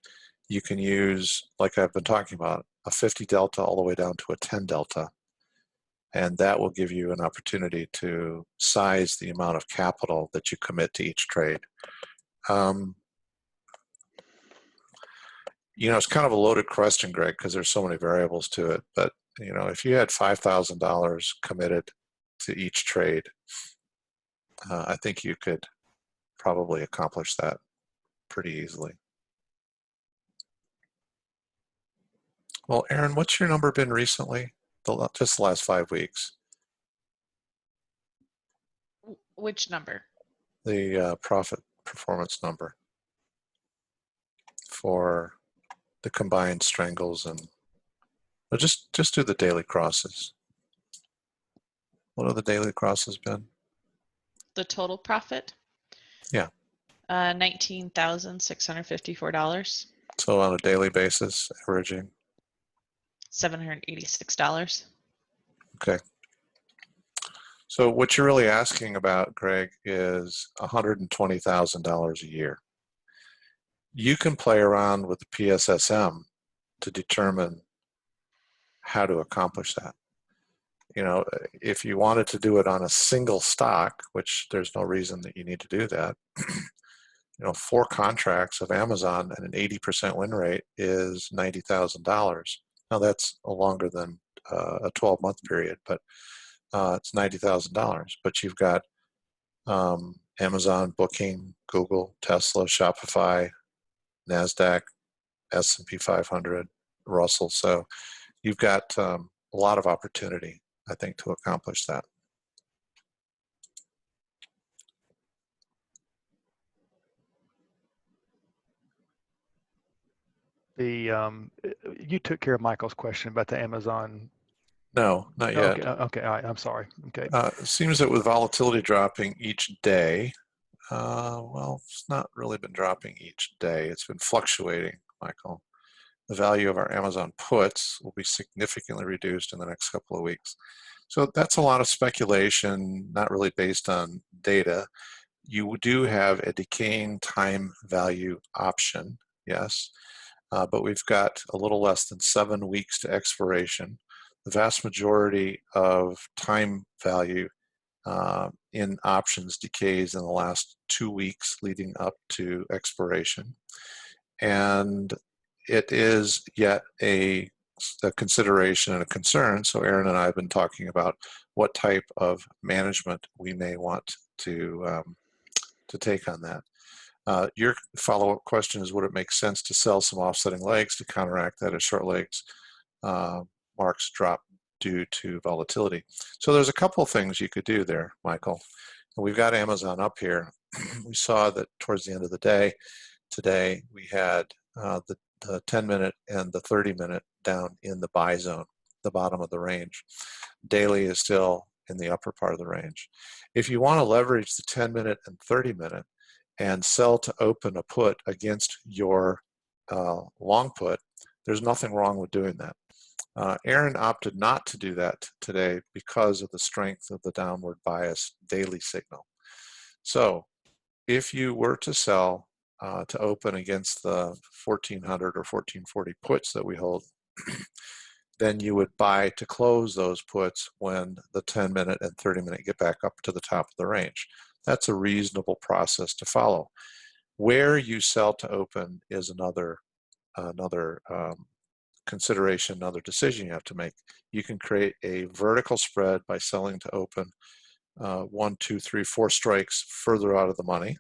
You can use, like I've been talking about, a 50 delta all the way down to a 10 delta. And that will give you an opportunity to size the amount of capital that you commit to each trade. You know, it's kind of a loaded question, Greg, because there's so many variables to it. But, you know, if you had $5,000 committed to each trade, I think you could probably accomplish that pretty easily. Well, Aaron, what's your number been recently? Just the last 5 weeks. Which number? The profit performance number for the combined strangles and just do the daily crosses. What have the daily crosses been? The total profit? Yeah. $19,654. So on a daily basis, averaging? $786. Okay. So what you're really asking about, Greg, is $120,000 a year. You can play around with the PSSM to determine how to accomplish that. You know, if you wanted to do it on a single stock, which there's no reason that you need to do that, you know, 4 contracts of Amazon and an 80% win rate is $90,000. Now that's longer than a 12-month period, but it's $90,000. But you've got Amazon, Booking, Google, Tesla, Shopify, NASDAQ, S&P 500, Russell. So you've got a lot of opportunity, I think, to accomplish that. You took care of Michael's question about the Amazon. No, not yet. Okay, all right, I'm sorry. Okay. It seems that with volatility dropping each day, well, it's not really been dropping each day. It's been fluctuating, Michael. The value of our Amazon puts will be significantly reduced in the next couple of weeks. So that's a lot of speculation, not really based on data. You do have a decaying time value option, yes, but we've got a little less than 7 weeks to expiration. The vast majority of time value in options decays in the last 2 weeks leading up to expiration. And it is yet a consideration and a concern. So Aaron and I have been talking about what type of management we may want to take on that. Your follow-up question is, would it make sense to sell some offsetting legs to counteract that as short legs marks drop due to volatility? So there's a couple of things you could do there, Michael. And we've got Amazon up here. We saw that towards the end of the day today, we had the 10-minute and the 30-minute down in the buy zone, the bottom of the range. Daily is still in the upper part of the range. If you want to leverage the 10-minute and 30-minute, and sell to open a put against your long put, there's nothing wrong with doing that. Aaron opted not to do that today because of the strength of the downward bias daily signal. So if you were to sell to open against the 1400 or 1440 puts that we hold, then you would buy to close those puts when the 10-minute and 30-minute get back up to the top of the range. That's a reasonable process to follow. Where you sell to open is another consideration, another decision you have to make. You can create a vertical spread by selling to open 1, 2, 3, 4 strikes further out of the money.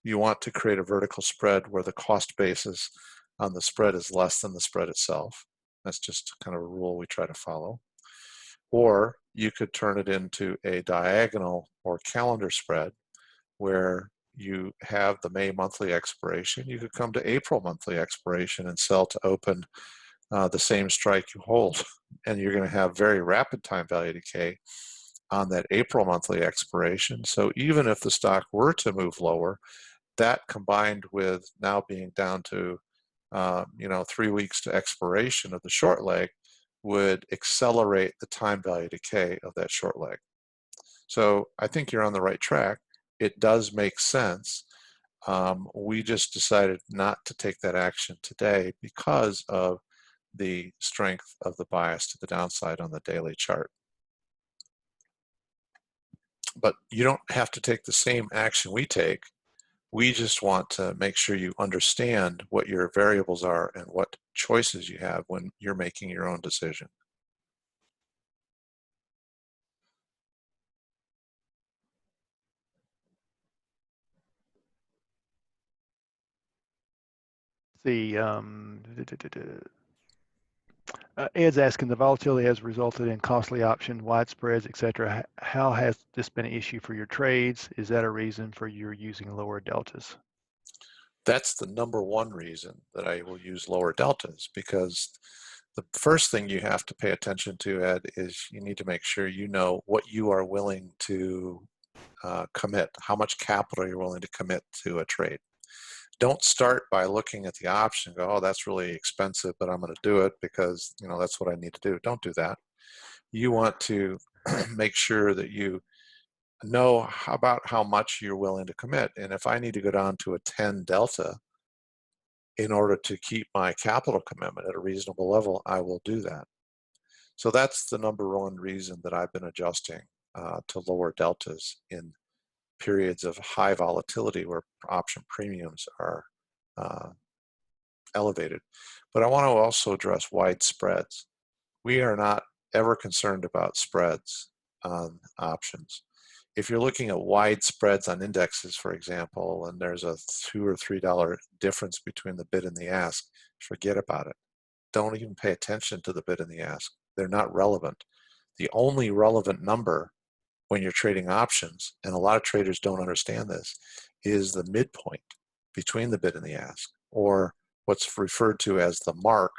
You want to create a vertical spread where the cost basis on the spread is less than the spread itself. That's just kind of a rule we try to follow. Or you could turn it into a diagonal or calendar spread where you have the May monthly expiration. You could come to April monthly expiration and sell to open the same strike you hold. And you're going to have very rapid time value decay on that April monthly expiration. So even if the stock were to move lower, that combined with now being down to 3 weeks to expiration of the short leg would accelerate the time value decay of that short leg. So I think you're on the right track. It does make sense. We just decided not to take that action today because of the strength of the bias to the downside on the daily chart. But you don't have to take the same action we take. We just want to make sure you understand what your variables are and what choices you have when you're making your own decision. Ed's asking, the volatility has resulted in costly options, wide spreads, etc. How has this been an issue for your trades? Is that a reason for your using lower deltas? That's the number one reason that I will use lower deltas, because the first thing you have to pay attention to, Ed, is you need to make sure you know what you are willing to commit, how much capital you're willing to commit to a trade. Don't start by looking at the option and go, oh, that's really expensive, but I'm going to do it because that's what I need to do. Don't do that. You want to make sure that you know about how much you're willing to commit. And if I need to go down to a 10 delta in order to keep my capital commitment at a reasonable level, I will do that. So that's the number one reason that I've been adjusting to lower deltas in periods of high volatility where option premiums are elevated. But I want to also address wide spreads. We are not ever concerned about spreads on options. If you're looking at wide spreads on indexes, for example, and there's a $2 or $3 difference between the bid and the ask, forget about it. Don't even pay attention to the bid and the ask. They're not relevant. The only relevant number when you're trading options, and a lot of traders don't understand this, is the midpoint between the bid and the ask, or what's referred to as the mark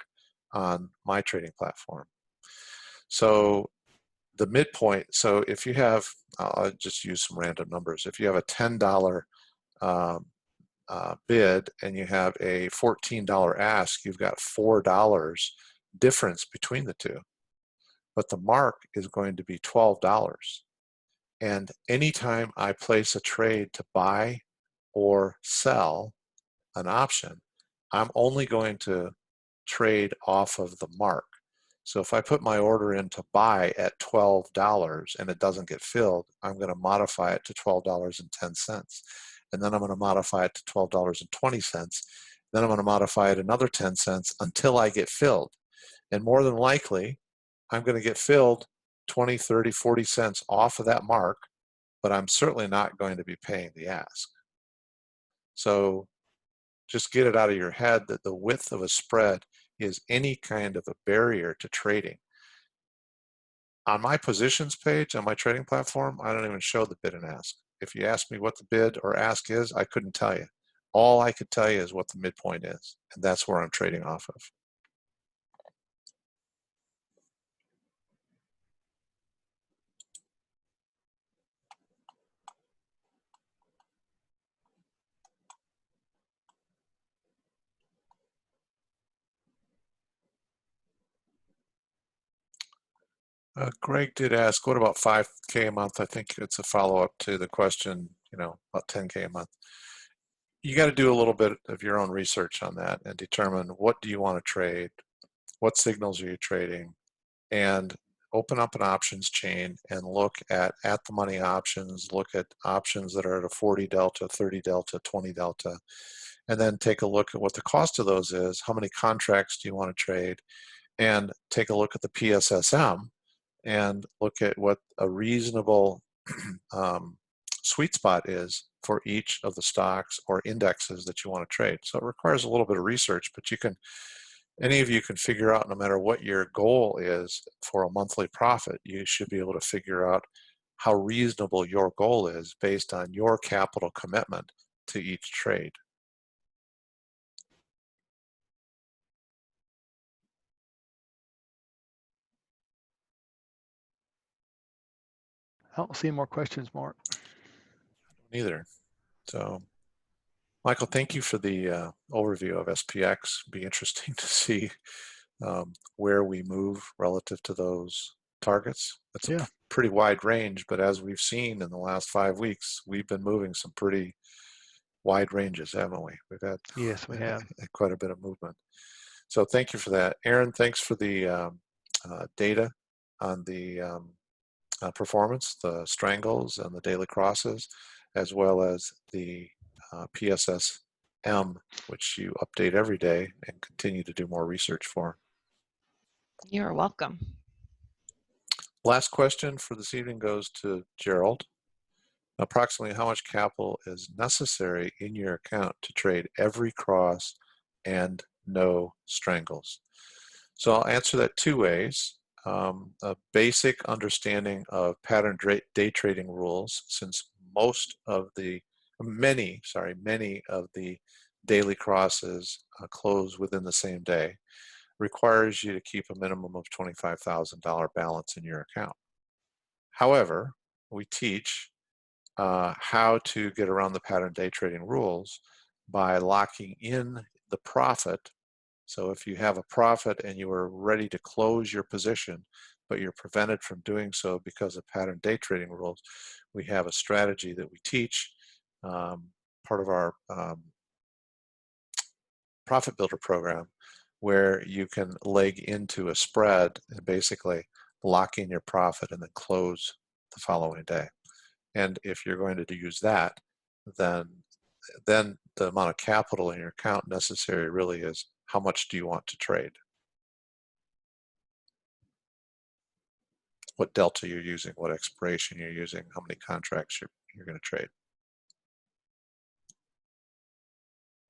on my trading platform. So the midpoint, so if you have, I'll just use some random numbers. If you have a $10 bid and you have a $14 ask, you've got $4 difference between the two. But the mark is going to be $12. And anytime I place a trade to buy or sell an option, I'm only going to trade off of the mark. So if I put my order in to buy at $12 and it doesn't get filled, I'm going to modify it to $12.10. And then I'm going to modify it to $12.20. Then I'm going to modify it another 10 cents until I get filled. And more than likely, I'm going to get filled 20, 30, 40 cents off of that mark, but I'm certainly not going to be paying the ask. So just get it out of your head that the width of a spread is any kind of a barrier to trading. On my positions page on my trading platform, I don't even show the bid and ask. If you ask me what the bid or ask is, I couldn't tell you. All I could tell you is what the midpoint is, and that's where I'm trading off of. Greg did ask, what about 5K a month? I think it's a follow-up to the question, about 10K a month. You got to do a little bit of your own research on that and determine what do you want to trade, what signals are you trading, and open up an options chain and look at the money options, look at options that are at a 40 delta, 30 delta, 20 delta, and then take a look at what the cost of those is, how many contracts do you want to trade, and take a look at the PSSM and look at what a reasonable sweet spot is for each of the stocks or indexes that you want to trade. So it requires a little bit of research, but any of you can figure out, no matter what your goal is for a monthly profit, you should be able to figure out how reasonable your goal is based on your capital commitment to each trade. I don't see more questions, Mark. Neither. So, Michael, thank you for the overview of SPX. It'd be interesting to see where we move relative to those targets. That's a pretty wide range, but as we've seen in the last 5 weeks, we've been moving some pretty wide ranges, haven't we? We've had Yes, we have quite a bit of movement. So thank you for that. Aaron, thanks for the data on the performance, the strangles and the daily crosses, as well as the PSSM, which you update every day and continue to do more research for. You're welcome. Last question for this evening goes to Gerald. Approximately how much capital is necessary in your account to trade every cross and no strangles? So I'll answer that 2 ways. A basic understanding of pattern day trading rules, since many of the daily crosses close within the same day, requires you to keep a minimum of $25,000 balance in your account. However, we teach how to get around the pattern day trading rules by locking in the profit. So if you have a profit and you are ready to close your position, but you're prevented from doing so because of pattern day trading rules, we have a strategy that we teach, part of our Profit Builder program, where you can leg into a spread and basically lock in your profit and then close the following day. And if you're going to use that, then the amount of capital in your account necessary really is how much do you want to trade? What delta you're using, what expiration you're using, how many contracts you're going to trade.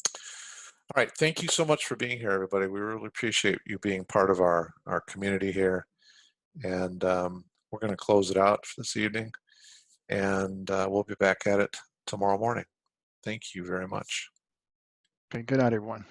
All right, thank you so much for being here, everybody. We really appreciate you being part of our community here. And we're going to close it out for this evening. And we'll be back at it tomorrow morning. Thank you very much. Okay, good night, everyone.